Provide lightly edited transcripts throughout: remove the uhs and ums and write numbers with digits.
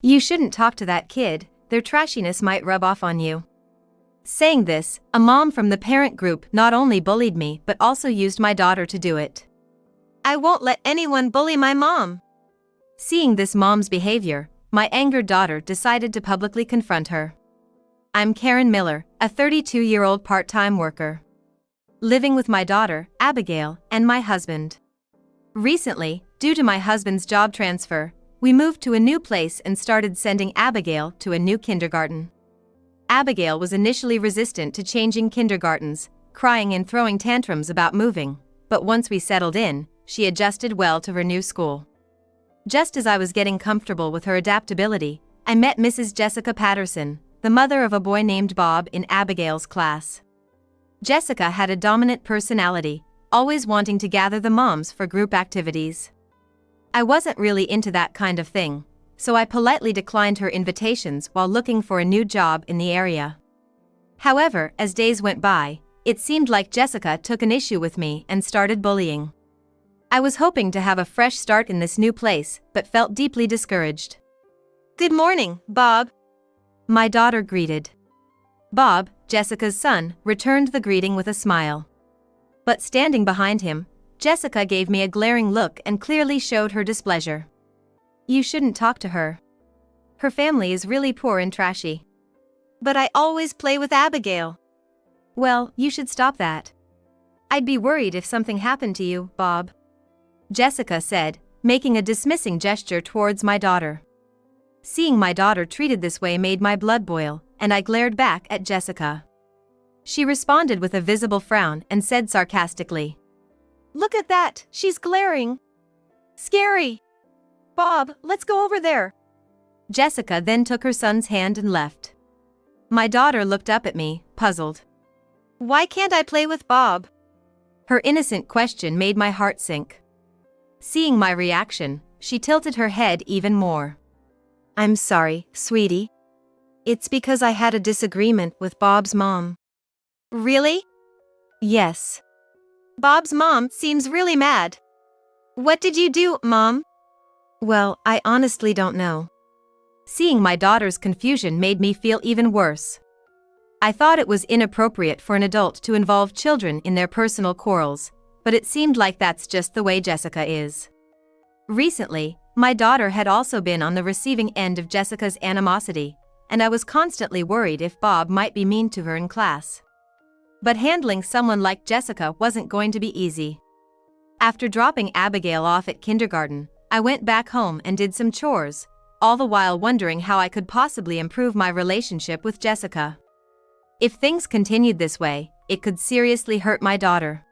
You shouldn't talk to that kid, their trashiness might rub off on you. Saying this, a mom from the parent group not only bullied me but also used my daughter to do it. I won't let anyone bully my mom. Seeing this mom's behavior, my angered daughter decided to publicly confront her. I'm Karen Miller, a 32-year-old part-time worker, living with my daughter, Abigail, and my husband. Recently, due to my husband's job transfer, we moved to a new place and started sending Abigail to a new kindergarten. Abigail was initially resistant to changing kindergartens, crying and throwing tantrums about moving, but once we settled in, she adjusted well to her new school. Just as I was getting comfortable with her adaptability, I met Mrs. Jessica Patterson, the mother of a boy named Bob in Abigail's class. Jessica had a dominant personality, always wanting to gather the moms for group activities. I wasn't really into that kind of thing, so I politely declined her invitations while looking for a new job in the area. However, as days went by, it seemed like Jessica took an issue with me and started bullying. I was hoping to have a fresh start in this new place, but felt deeply discouraged. "Good morning, Bob," my daughter greeted. Bob, Jessica's son, returned the greeting with a smile. But standing behind him, Jessica gave me a glaring look and clearly showed her displeasure. "You shouldn't talk to her. Her family is really poor and trashy." "But I always play with Abigail." "Well, you should stop that. I'd be worried if something happened to you, Bob," Jessica said, making a dismissing gesture towards my daughter. Seeing my daughter treated this way made my blood boil, and I glared back at Jessica. She responded with a visible frown and said sarcastically, "Look at that, she's glaring. Scary. Bob, let's go over there." Jessica then took her son's hand and left. My daughter looked up at me, puzzled. "Why can't I play with Bob?" Her innocent question made my heart sink. Seeing my reaction, she tilted her head even more. "I'm sorry, sweetie. It's because I had a disagreement with Bob's mom." "Really?" "Yes." "Bob's mom seems really mad. What did you do, Mom?" "Well, I honestly don't know." Seeing my daughter's confusion made me feel even worse. I thought it was inappropriate for an adult to involve children in their personal quarrels, but it seemed like that's just the way Jessica is. Recently, my daughter had also been on the receiving end of Jessica's animosity, and I was constantly worried if Bob might be mean to her in class. But handling someone like Jessica wasn't going to be easy. After dropping Abigail off at kindergarten, I went back home and did some chores, all the while wondering how I could possibly improve my relationship with Jessica. If things continued this way, it could seriously hurt my daughter.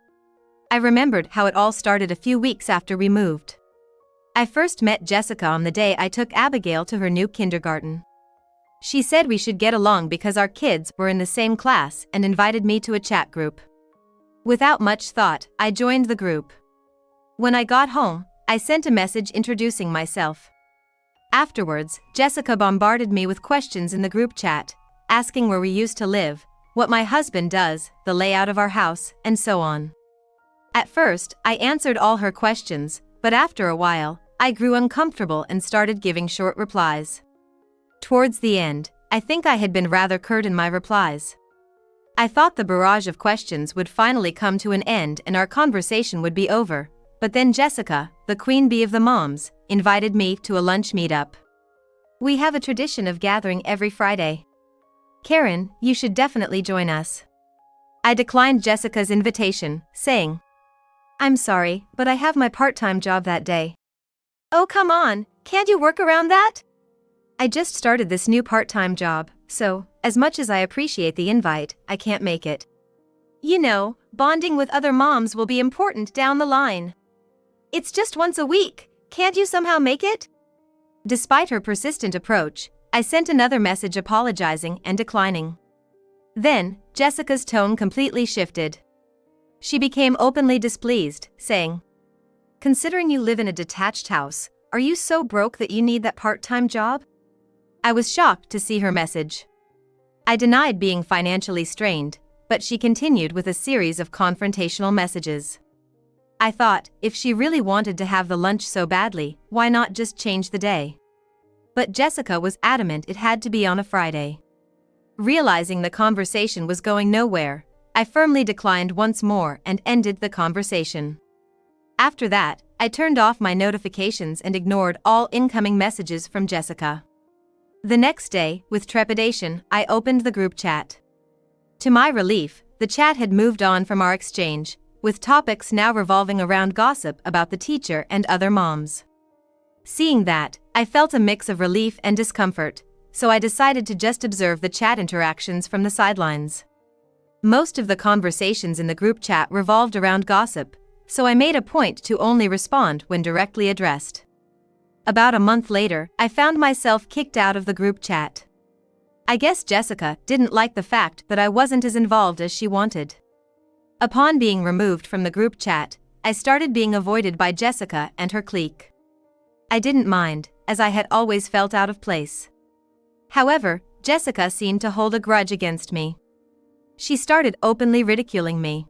I remembered how it all started a few weeks after we moved. I first met Jessica on the day I took Abigail to her new kindergarten. She said we should get along because our kids were in the same class and invited me to a chat group. Without much thought, I joined the group. When I got home, I sent a message introducing myself. Afterwards, Jessica bombarded me with questions in the group chat, asking where we used to live, what my husband does, the layout of our house, and so on. At first, I answered all her questions, but after a while, I grew uncomfortable and started giving short replies. Towards the end, I think I had been rather curt in my replies. I thought the barrage of questions would finally come to an end and our conversation would be over, but then Jessica, the queen bee of the moms, invited me to a lunch meetup. We have a tradition of gathering every Friday. "Karen, you should definitely join us." I declined Jessica's invitation, saying, "I'm sorry, but I have my part-time job that day." "Oh, come on, can't you work around that?" "I just started this new part-time job, so, as much as I appreciate the invite, I can't make it." "You know, bonding with other moms will be important down the line. It's just once a week, can't you somehow make it?" Despite her persistent approach, I sent another message apologizing and declining. Then, Jessica's tone completely shifted. She became openly displeased, saying, "Considering you live in a detached house, are you so broke that you need that part-time job?" I was shocked to see her message. I denied being financially strained, but she continued with a series of confrontational messages. I thought, if she really wanted to have the lunch so badly, why not just change the day? But Jessica was adamant it had to be on a Friday. Realizing the conversation was going nowhere, I firmly declined once more and ended the conversation. After that, I turned off my notifications and ignored all incoming messages from Jessica. The next day, with trepidation, I opened the group chat. To my relief, the chat had moved on from our exchange, with topics now revolving around gossip about the teacher and other moms. Seeing that, I felt a mix of relief and discomfort, so I decided to just observe the chat interactions from the sidelines. Most of the conversations in the group chat revolved around gossip, so I made a point to only respond when directly addressed. About a month later, I found myself kicked out of the group chat. I guess Jessica didn't like the fact that I wasn't as involved as she wanted. Upon being removed from the group chat, I started being avoided by Jessica and her clique. I didn't mind, as I had always felt out of place. However, Jessica seemed to hold a grudge against me. She started openly ridiculing me,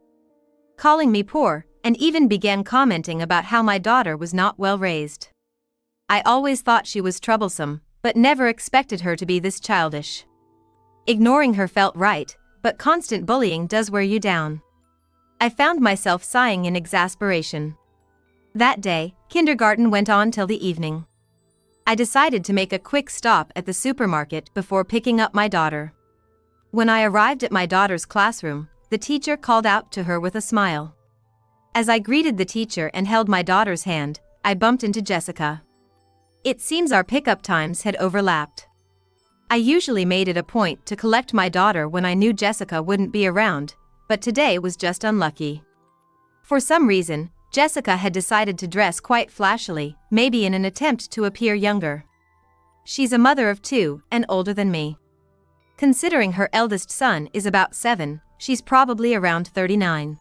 calling me poor, and even began commenting about how my daughter was not well raised. I always thought she was troublesome, but never expected her to be this childish. Ignoring her felt right, but constant bullying does wear you down. I found myself sighing in exasperation. That day, kindergarten went on till the evening. I decided to make a quick stop at the supermarket before picking up my daughter. When I arrived at my daughter's classroom, the teacher called out to her with a smile. As I greeted the teacher and held my daughter's hand, I bumped into Jessica. It seems our pickup times had overlapped. I usually made it a point to collect my daughter when I knew Jessica wouldn't be around, but today was just unlucky. For some reason, Jessica had decided to dress quite flashily, maybe in an attempt to appear younger. She's a mother of 2 and older than me. Considering her eldest son is about 7, she's probably around 39.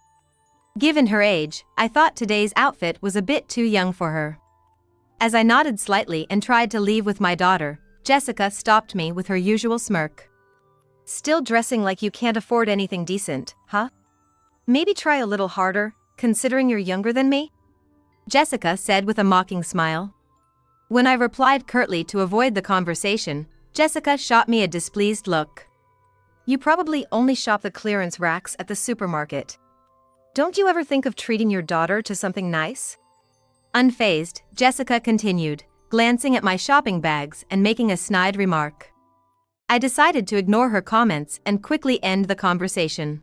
Given her age, I thought today's outfit was a bit too young for her. As I nodded slightly and tried to leave with my daughter, Jessica stopped me with her usual smirk. Still dressing like you can't afford anything decent, huh? Maybe try a little harder, considering you're younger than me? Jessica said with a mocking smile. When I replied curtly to avoid the conversation, Jessica shot me a displeased look. You probably only shop the clearance racks at the supermarket. Don't you ever think of treating your daughter to something nice? Unfazed, Jessica continued, glancing at my shopping bags and making a snide remark. I decided to ignore her comments and quickly end the conversation.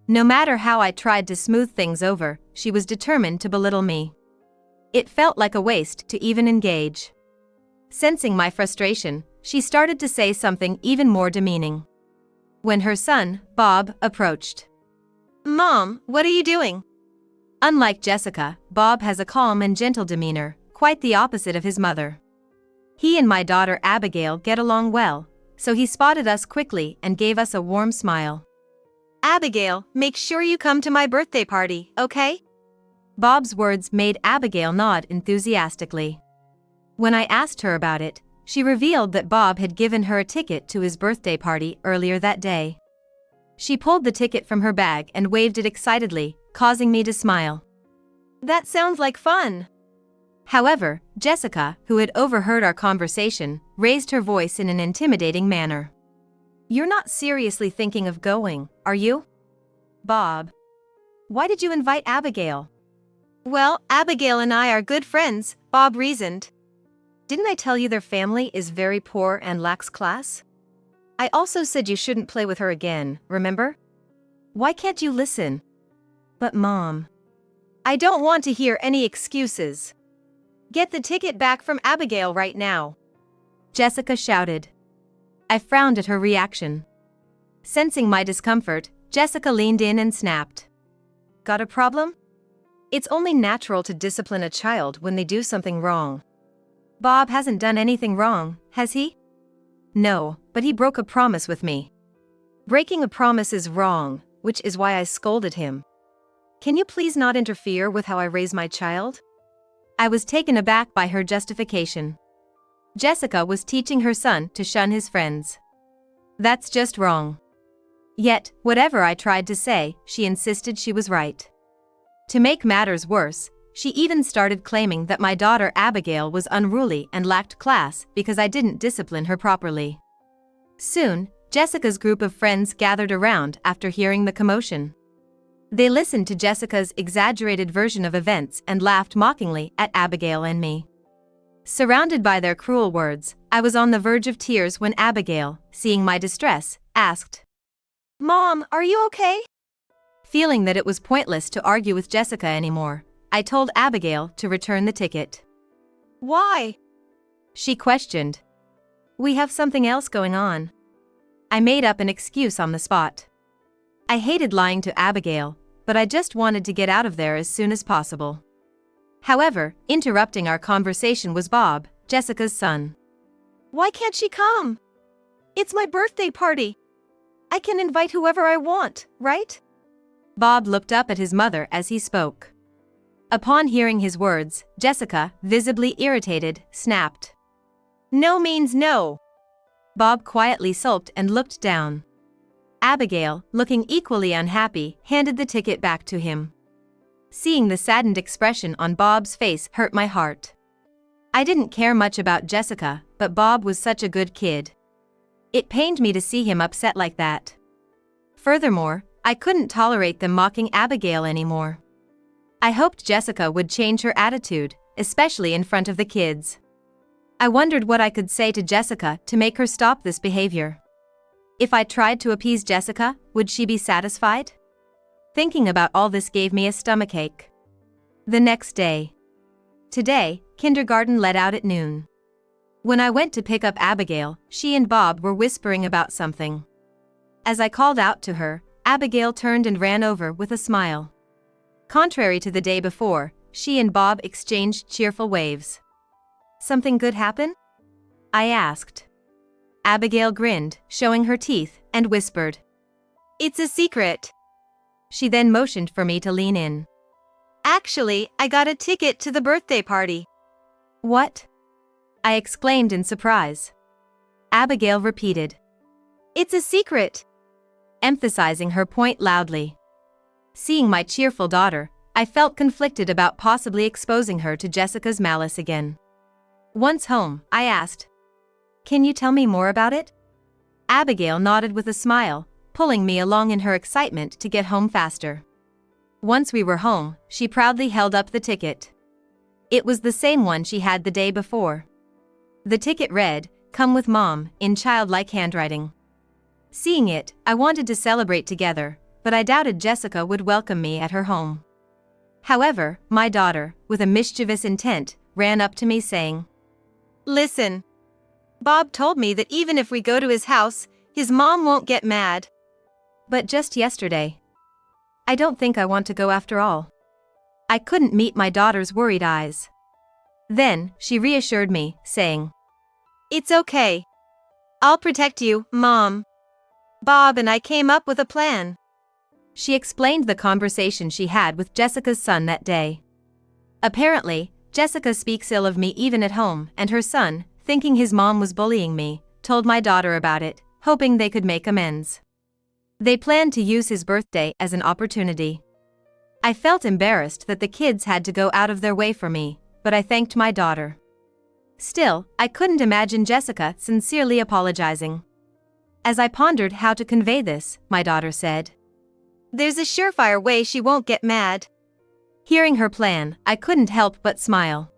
No matter how I tried to smooth things over, she was determined to belittle me. It felt like a waste to even engage. Sensing my frustration, she started to say something even more demeaning. When her son, Bob, approached. Mom, what are you doing? Unlike Jessica, Bob has a calm and gentle demeanor, quite the opposite of his mother. He and my daughter Abigail get along well, so he spotted us quickly and gave us a warm smile. Abigail, make sure you come to my birthday party, okay? Bob's words made Abigail nod enthusiastically. When I asked her about it, she revealed that Bob had given her a ticket to his birthday party earlier that day. She pulled the ticket from her bag and waved it excitedly, causing me to smile. That sounds like fun. However, Jessica, who had overheard our conversation, raised her voice in an intimidating manner. You're not seriously thinking of going, are you? Bob. Why did you invite Abigail? Well, Abigail and I are good friends, Bob reasoned. Didn't I tell you their family is very poor and lacks class? I also said you shouldn't play with her again, remember? Why can't you listen? But Mom. I don't want to hear any excuses. Get the ticket back from Abigail right now. Jessica shouted. I frowned at her reaction. Sensing my discomfort, Jessica leaned in and snapped. Got a problem? It's only natural to discipline a child when they do something wrong. Bob hasn't done anything wrong, has he? No, but he broke a promise with me. Breaking a promise is wrong, which is why I scolded him. Can you please not interfere with how I raise my child? I was taken aback by her justification. Jessica was teaching her son to shun his friends. That's just wrong. Yet, whatever I tried to say, she insisted she was right. To make matters worse, she even started claiming that my daughter Abigail was unruly and lacked class because I didn't discipline her properly. Soon, Jessica's group of friends gathered around after hearing the commotion. They listened to Jessica's exaggerated version of events and laughed mockingly at Abigail and me. Surrounded by their cruel words, I was on the verge of tears when Abigail, seeing my distress, asked, "Mom, are you okay?" Feeling that it was pointless to argue with Jessica anymore, I told Abigail to return the ticket. "Why?" she questioned. "We have something else going on." I made up an excuse on the spot. I hated lying to Abigail, but I just wanted to get out of there as soon as possible. However, interrupting our conversation was Bob, Jessica's son. "Why can't she come? It's my birthday party. I can invite whoever I want, right?" Bob looked up at his mother as he spoke. Upon hearing his words, Jessica, visibly irritated, snapped. "No means no." Bob quietly sulked and looked down. Abigail, looking equally unhappy, handed the ticket back to him. Seeing the saddened expression on Bob's face hurt my heart. I didn't care much about Jessica, but Bob was such a good kid. It pained me to see him upset like that. Furthermore, I couldn't tolerate them mocking Abigail anymore. I hoped Jessica would change her attitude, especially in front of the kids. I wondered what I could say to Jessica to make her stop this behavior. If I tried to appease Jessica, would she be satisfied? Thinking about all this gave me a stomachache. The next day. Today, kindergarten let out at noon. When I went to pick up Abigail, she and Bob were whispering about something. As I called out to her, Abigail turned and ran over with a smile. Contrary to the day before, she and Bob exchanged cheerful waves. "Something good happen?" I asked. Abigail grinned, showing her teeth, and whispered, "It's a secret." She then motioned for me to lean in. "Actually, I got a ticket to the birthday party." "What?" I exclaimed in surprise. Abigail repeated, "It's a secret," emphasizing her point loudly. Seeing my cheerful daughter, I felt conflicted about possibly exposing her to Jessica's malice again. Once home, I asked, "Can you tell me more about it?" Abigail nodded with a smile, pulling me along in her excitement to get home faster. Once we were home, she proudly held up the ticket. It was the same one she had the day before. The ticket read, "Come with Mom," in childlike handwriting. Seeing it, I wanted to celebrate together, but I doubted Jessica would welcome me at her home. However, my daughter, with a mischievous intent, ran up to me saying, "Listen. Bob told me that even if we go to his house, his mom won't get mad." But just yesterday. I don't think I want to go after all. I couldn't meet my daughter's worried eyes. Then, she reassured me, saying, "It's okay. I'll protect you, Mom. Bob and I came up with a plan." She explained the conversation she had with Jessica's son that day. Apparently, Jessica speaks ill of me even at home, and her son, thinking his mom was bullying me, told my daughter about it, hoping they could make amends. They planned to use his birthday as an opportunity. I felt embarrassed that the kids had to go out of their way for me, but I thanked my daughter. Still, I couldn't imagine Jessica sincerely apologizing. As I pondered how to convey this, my daughter said, "There's a surefire way she won't get mad." Hearing her plan, I couldn't help but smile.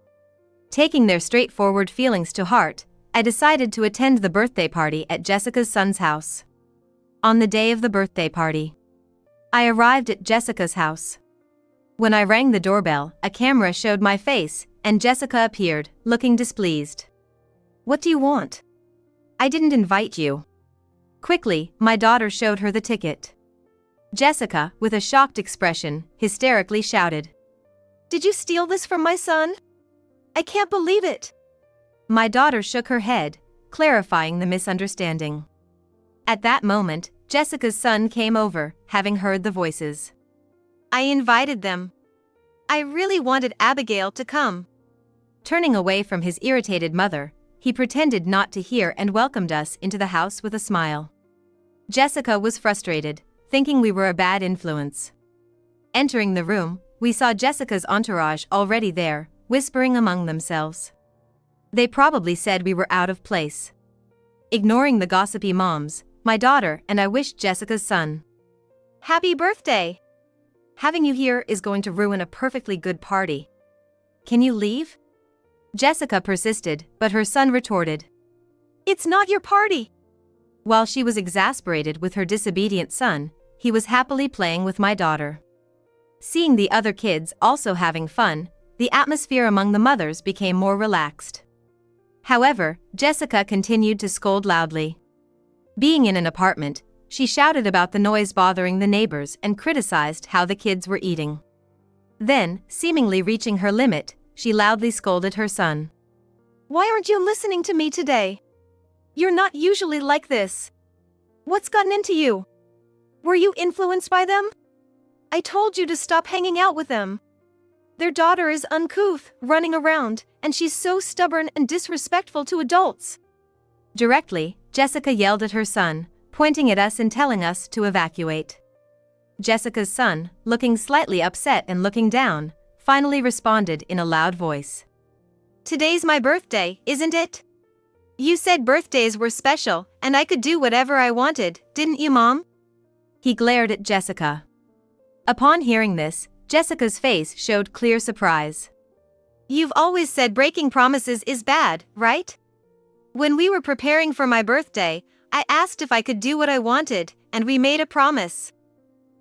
Taking their straightforward feelings to heart, I decided to attend the birthday party at Jessica's son's house. On the day of the birthday party, I arrived at Jessica's house. When I rang the doorbell, a camera showed my face, and Jessica appeared, looking displeased. "What do you want?" "I didn't invite you." Quickly, my daughter showed her the ticket. Jessica, with a shocked expression, hysterically shouted, "Did you steal this from my son? I can't believe it." My daughter shook her head, clarifying the misunderstanding. At that moment, Jessica's son came over, having heard the voices. "I invited them. I really wanted Abigail to come." Turning away from his irritated mother, he pretended not to hear and welcomed us into the house with a smile. Jessica was frustrated, thinking we were a bad influence. Entering the room, we saw Jessica's entourage already there, whispering among themselves. They probably said we were out of place. Ignoring the gossipy moms, my daughter and I wished Jessica's son happy birthday. Having you here is going to ruin a perfectly good party. Can you leave? Jessica persisted, but her son retorted. It's not your party. While she was exasperated with her disobedient son, he was happily playing with my daughter. Seeing the other kids also having fun, the atmosphere among the mothers became more relaxed. However, Jessica continued to scold loudly. Being in an apartment, she shouted about the noise bothering the neighbors and criticized how the kids were eating. Then, seemingly reaching her limit, she loudly scolded her son. Why aren't you listening to me today? You're not usually like this. What's gotten into you? Were you influenced by them? I told you to stop hanging out with them. Their daughter is uncouth, running around, and she's so stubborn and disrespectful to adults. Directly, Jessica yelled at her son, pointing at us and telling us to evacuate. Jessica's son, looking slightly upset and looking down, finally responded in a loud voice. Today's my birthday, isn't it? You said birthdays were special, and I could do whatever I wanted, didn't you, Mom? He glared at Jessica. Upon hearing this, Jessica's face showed clear surprise. You've always said breaking promises is bad, right? When we were preparing for my birthday, I asked if I could do what I wanted, and we made a promise.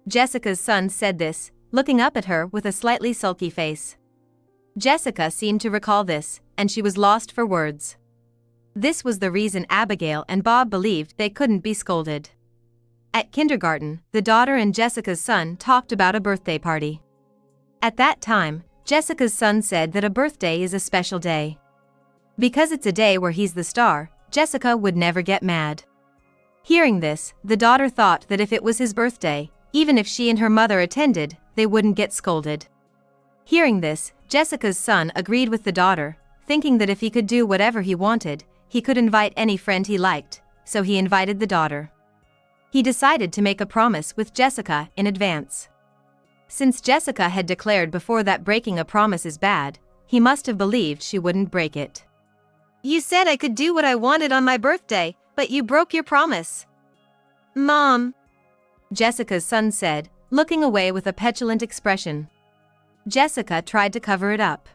Jessica's son said this, looking up at her with a slightly sulky face. Jessica seemed to recall this, and she was lost for words. This was the reason Abigail and Bob believed they couldn't be scolded. At kindergarten, the daughter and Jessica's son talked about a birthday party. At that time, Jessica's son said that a birthday is a special day. Because it's a day where he's the star, Jessica would never get mad. Hearing this, the daughter thought that if it was his birthday, even if she and her mother attended, they wouldn't get scolded. Hearing this, Jessica's son agreed with the daughter, thinking that if he could do whatever he wanted, he could invite any friend he liked, so he invited the daughter. He decided to make a promise with Jessica in advance. Since Jessica had declared before that breaking a promise is bad, he must have believed she wouldn't break it. You said I could do what I wanted on my birthday, but you broke your promise. Mom, Jessica's son said, looking away with a petulant expression. Jessica tried to cover it up.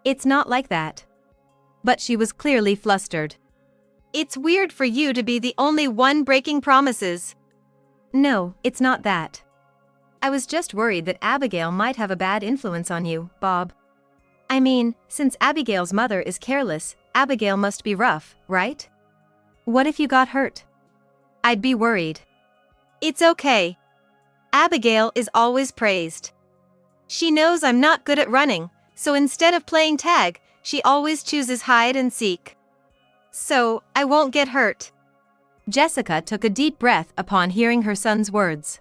It's not like that. But she was clearly flustered. It's weird for you to be the only one breaking promises. No, it's not that. I was just worried that Abigail might have a bad influence on you, Bob. I mean, since Abigail's mother is careless, Abigail must be rough, right? What if you got hurt? I'd be worried. It's okay. Abigail is always praised. She knows I'm not good at running, so instead of playing tag, she always chooses hide and seek. So, I won't get hurt. Jessica took a deep breath upon hearing her son's words.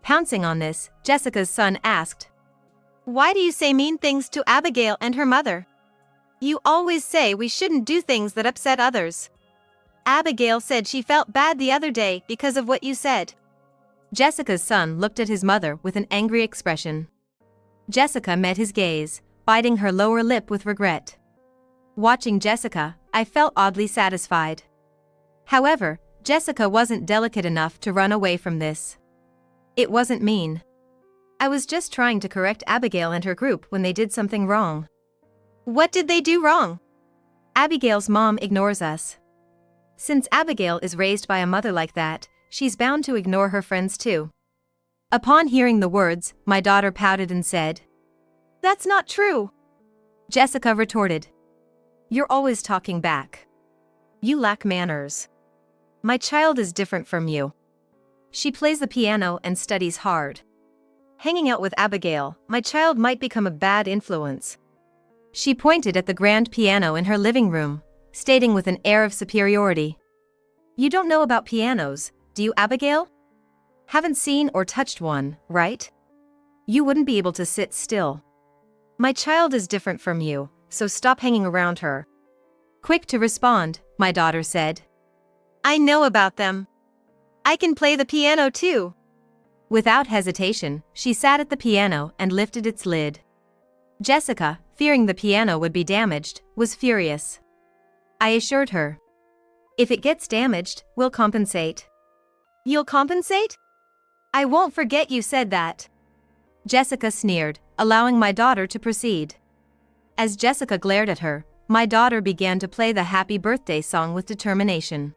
Pouncing on this, Jessica's son asked, Why do you say mean things to Abigail and her mother? You always say we shouldn't do things that upset others. Abigail said she felt bad the other day because of what you said. Jessica's son looked at his mother with an angry expression. Jessica met his gaze, biting her lower lip with regret. Watching Jessica, I felt oddly satisfied. However, Jessica wasn't delicate enough to run away from this. It wasn't mean. I was just trying to correct Abigail and her group when they did something wrong. What did they do wrong? Abigail's mom ignores us. Since Abigail is raised by a mother like that, she's bound to ignore her friends too. Upon hearing the words, my daughter pouted and said, That's not true. Jessica retorted, You're always talking back. You lack manners. My child is different from you. She plays the piano and studies hard. Hanging out with Abigail, my child might become a bad influence. She pointed at the grand piano in her living room, stating with an air of superiority. You don't know about pianos, do you, Abigail? Haven't seen or touched one, right? You wouldn't be able to sit still. My child is different from you, so stop hanging around her. Quick to respond, my daughter said. I know about them. I can play the piano too. Without hesitation, she sat at the piano and lifted its lid. Jessica, fearing the piano would be damaged, was furious. I assured her. If it gets damaged, we'll compensate. You'll compensate? I won't forget you said that. Jessica sneered, allowing my daughter to proceed. As Jessica glared at her, my daughter began to play the happy birthday song with determination.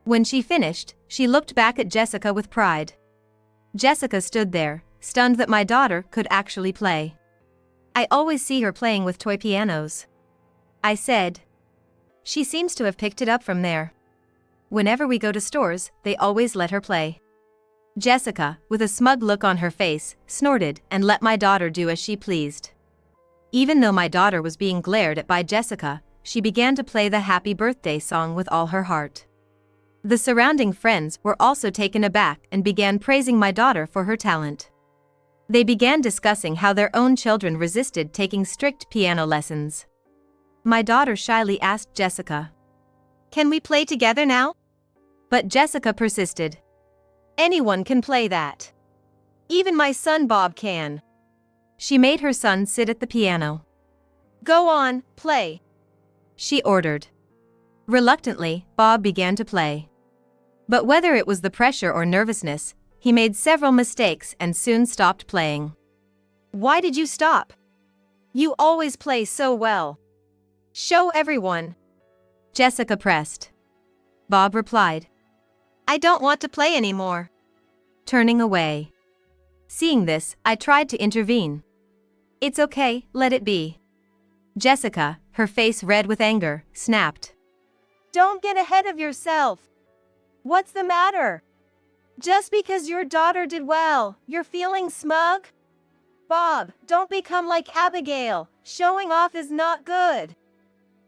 When she finished, she looked back at Jessica with pride. Jessica stood there, stunned that my daughter could actually play. I always see her playing with toy pianos. I said. She seems to have picked it up from there. Whenever we go to stores, they always let her play. Jessica, with a smug look on her face, snorted and let my daughter do as she pleased. Even though my daughter was being glared at by Jessica, she began to play the happy birthday song with all her heart. The surrounding friends were also taken aback and began praising my daughter for her talent. They began discussing how their own children resisted taking strict piano lessons. My daughter shyly asked Jessica, "Can we play together now?" But Jessica persisted. "Anyone can play that. Even my son Bob can." She made her son sit at the piano. "Go on, play," she ordered. Reluctantly, Bob began to play. But whether it was the pressure or nervousness, he made several mistakes and soon stopped playing. "Why did you stop? You always play so well. Show everyone," Jessica pressed. Bob replied, "I don't want to play anymore," turning away. Seeing this, I tried to intervene. "It's okay, let it be." Jessica, her face red with anger, snapped. "Don't get ahead of yourself. What's the matter? Just because your daughter did well, you're feeling smug? Bob, don't become like Abigail. Showing off is not good."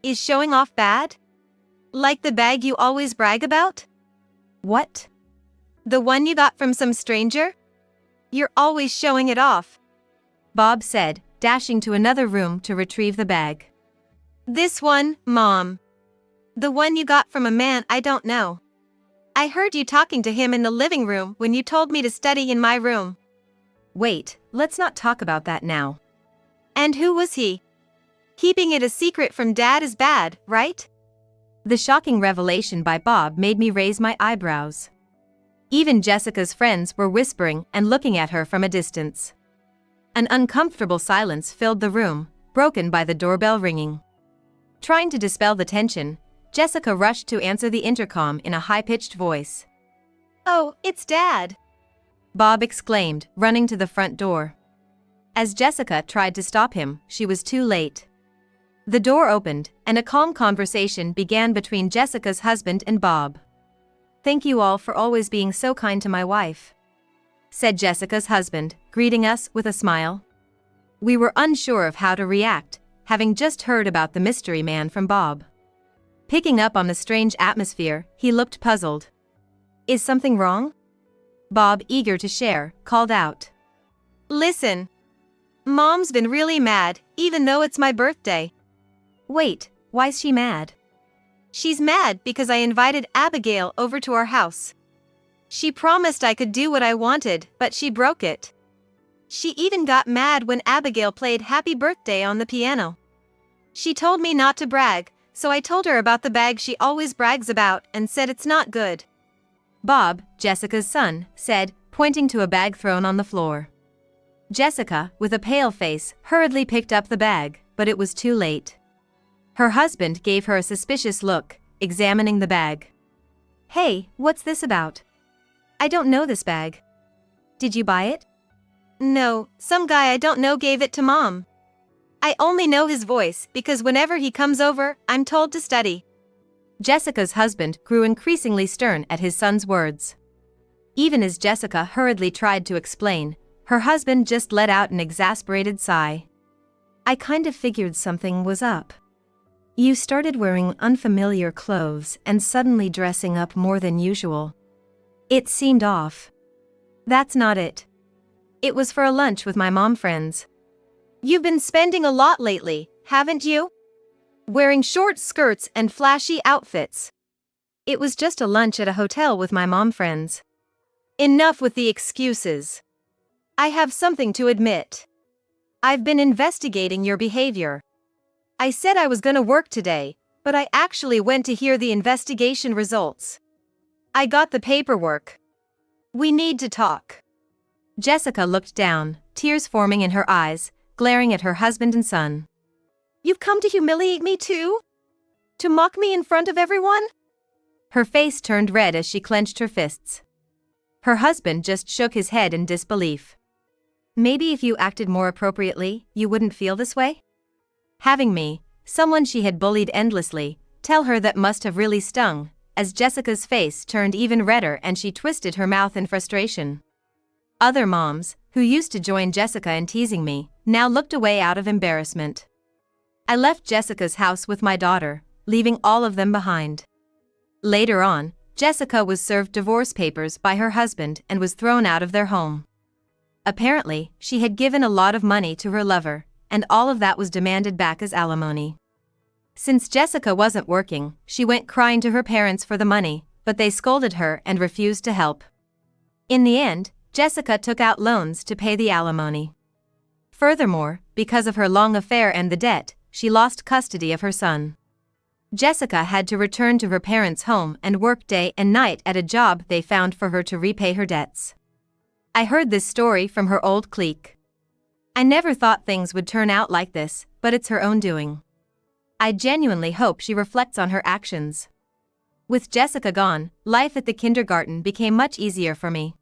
"Is showing off bad? Like the bag you always brag about?" "What? The one you got from some stranger? You're always showing it off," Bob said, dashing to another room to retrieve the bag. "This one, Mom. The one you got from a man I don't know. I heard you talking to him in the living room when you told me to study in my room." "Wait, let's not talk about that now." "And who was he? Keeping it a secret from Dad is bad, right?" The shocking revelation by Bob made me raise my eyebrows. Even Jessica's friends were whispering and looking at her from a distance. An uncomfortable silence filled the room, broken by the doorbell ringing. Trying to dispel the tension, Jessica rushed to answer the intercom in a high-pitched voice. "Oh, it's Dad!" Bob exclaimed, running to the front door. As Jessica tried to stop him, she was too late. The door opened, and a calm conversation began between Jessica's husband and Bob. "Thank you all for always being so kind to my wife," said Jessica's husband, greeting us with a smile. We were unsure of how to react, having just heard about the mystery man from Bob. Picking up on the strange atmosphere, he looked puzzled. "Is something wrong?" Bob, eager to share, called out. "Listen. Mom's been really mad, even though it's my birthday." "Wait, why's she mad?" "She's mad because I invited Abigail over to our house. She promised I could do what I wanted, but she broke it. She even got mad when Abigail played Happy Birthday on the piano. She told me not to brag, so I told her about the bag she always brags about and said it's not good." Bob, Jessica's son, said, pointing to a bag thrown on the floor. Jessica, with a pale face, hurriedly picked up the bag, but it was too late. Her husband gave her a suspicious look, examining the bag. "Hey, what's this about? I don't know this bag. Did you buy it?" "No, some guy I don't know gave it to Mom. I only know his voice because whenever he comes over, I'm told to study." Jessica's husband grew increasingly stern at his son's words. Even as Jessica hurriedly tried to explain, her husband just let out an exasperated sigh. "I kind of figured something was up. You started wearing unfamiliar clothes and suddenly dressing up more than usual. It seemed off." "That's not it. It was for a lunch with my mom friends." "You've been spending a lot lately, haven't you? Wearing short skirts and flashy outfits." "It was just a lunch at a hotel with my mom friends." Enough with the excuses. I have something to admit. I've been investigating your behavior. I said I was gonna work today, but I actually went to hear the investigation results. I got the paperwork. We need to talk. Jessica looked down, tears forming in her eyes, glaring at her husband and son. You've come to humiliate me too? To mock me in front of everyone? Her face turned red as she clenched her fists. Her husband just shook his head in disbelief. Maybe if you acted more appropriately, you wouldn't feel this way? Having me, someone she had bullied endlessly, tell her that must have really stung, as Jessica's face turned even redder and she twisted her mouth in frustration. Other moms, who used to join Jessica in teasing me, now looked away out of embarrassment. I left Jessica's house with my daughter, leaving all of them behind. Later on, Jessica was served divorce papers by her husband and was thrown out of their home. Apparently, she had given a lot of money to her lover, and all of that was demanded back as alimony. Since Jessica wasn't working, she went crying to her parents for the money, but they scolded her and refused to help. In the end, Jessica took out loans to pay the alimony. Furthermore, because of her long affair and the debt, she lost custody of her son. Jessica had to return to her parents' home and work day and night at a job they found for her to repay her debts. I heard this story from her old clique. I never thought things would turn out like this, but it's her own doing. I genuinely hope she reflects on her actions. With Jessica gone, life at the kindergarten became much easier for me.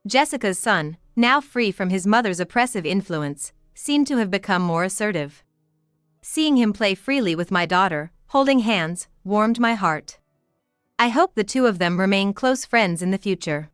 Jessica's son, now free from his mother's oppressive influence, seemed to have become more assertive. Seeing him play freely with my daughter, holding hands, warmed my heart. I hope the two of them remain close friends in the future.